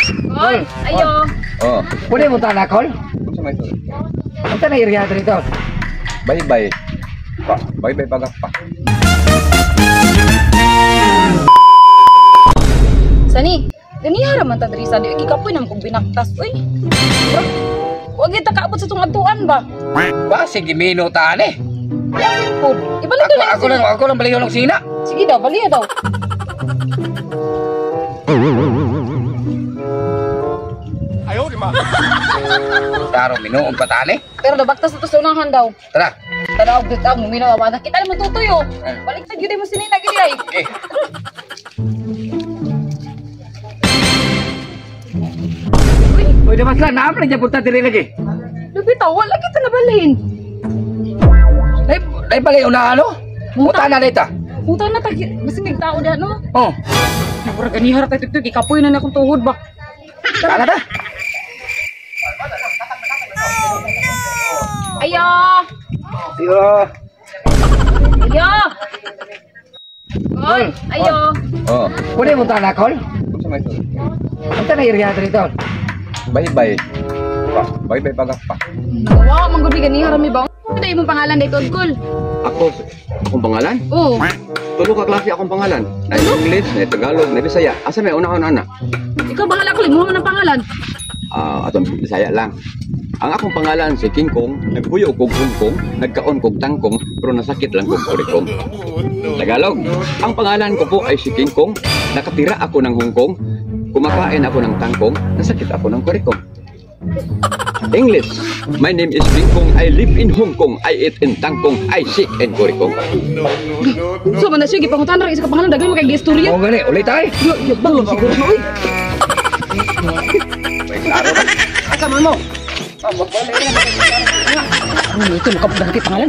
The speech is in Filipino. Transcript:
Hoy, ayo. Oh. Pwede mo tayo call? Unsa may ito? Ang tanay area dito. Bye-bye. Bye-bye pagapa. Sani, ganihara man ta diri sa di gikapoy nam kog binaktas uy. Wag kita kaabot sa tungatuan ba? Ba sige mino tani. Pud, ibalik na Ako lang baliw ng sina. Sige daw, baliya daw. Taro minuon pa tani. Pero nabaktas na to sa unahan daw. Tara. Tanaw gud ang muminaw ba na kita mo tutuyo. Balik ta gyud mo sinina gid ay. Okay. Pwede mas lang naam lang punta diri lagi. Lubitaw wala kita nabalhin. Dai bali una ano? Muta na dita. Puta na ta basta tig tao da no. Oh. Pura ganihara ta tig gikapoy na akong tuhod ba. Kala ta. Ayo. Yo. Ayo. Hoy, ayo. Oh. Pwede mo tayo call? Unsa may ito? Ang tanay area dito. Bye-bye. Bye-bye pagapa. Wow, manggod mi ganihara mi ba? Ano imong pangalan dito, Gul? Akong pangalan? Oo. Tulo ka klase akong pangalan. Na English, na Tagalog, na Bisaya. Asa may una-una na? Ikaw bahala ko mo ng pangalan. Atong Bisaya lang. Ang akong pangalan si King Kong, nagpuyo kog Hong Kong, nagkaon kog tangkong, pero nasakit lang kog kurikong. Tagalog, ang pangalan ko po ay si King Kong, nakatira ako ng Hong Kong, kumakain ako ng tangkong, nasakit ako ng kurikong. English, my name is King Kong, I live in Hong Kong, I eat in tangkong, I sick in kurikong. So man na sige pangutan ra isa ka pangalan daghan mo kay istorya. Oh gali, ulit tayo. Yo bang siguro na uy. Asa man mo? Ano ito makapagdakit pangalan?